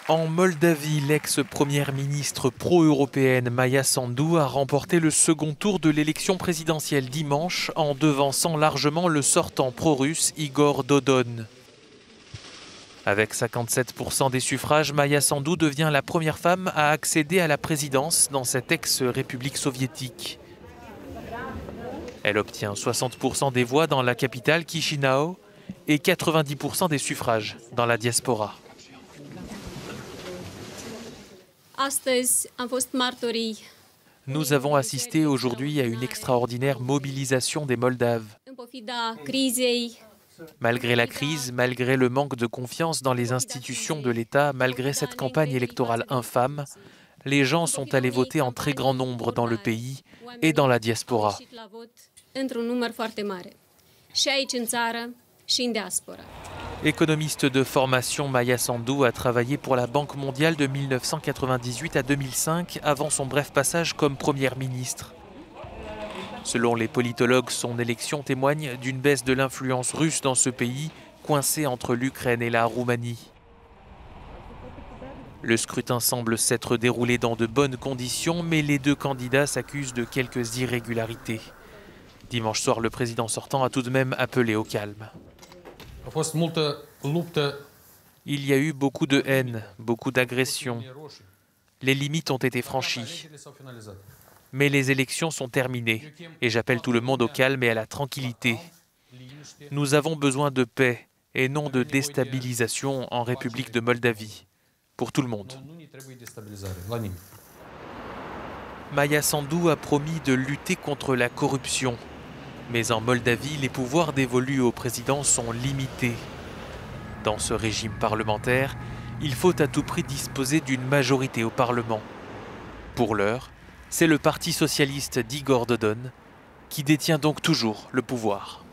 En Moldavie, l'ex-première ministre pro-européenne Maia Sandu a remporté le second tour de l'élection présidentielle dimanche en devançant largement le sortant pro-russe Igor Dodon. Avec 57% des suffrages, Maia Sandu devient la première femme à accéder à la présidence dans cette ex-république soviétique. Elle obtient 60% des voix dans la capitale Chișinău et 90% des suffrages dans la diaspora. Nous avons assisté aujourd'hui à une extraordinaire mobilisation des Moldaves. Malgré la crise, malgré le manque de confiance dans les institutions de l'État, malgré cette campagne électorale infâme, les gens sont allés voter en très grand nombre dans le pays et dans la diaspora. Économiste de formation, Maia Sandu a travaillé pour la Banque mondiale de 1998 à 2005 avant son bref passage comme première ministre. Selon les politologues, son élection témoigne d'une baisse de l'influence russe dans ce pays, coincé entre l'Ukraine et la Roumanie. Le scrutin semble s'être déroulé dans de bonnes conditions, mais les deux candidats s'accusent de quelques irrégularités. Dimanche soir, le président sortant a tout de même appelé au calme. Il y a eu beaucoup de haine, beaucoup d'agressions. Les limites ont été franchies. Mais les élections sont terminées et j'appelle tout le monde au calme et à la tranquillité. Nous avons besoin de paix et non de déstabilisation en République de Moldavie. Pour tout le monde. Maia Sandu a promis de lutter contre la corruption. Mais en Moldavie, les pouvoirs dévolus au président sont limités. Dans ce régime parlementaire, il faut à tout prix disposer d'une majorité au Parlement. Pour l'heure, c'est le Parti socialiste d'Igor Dodon qui détient donc toujours le pouvoir.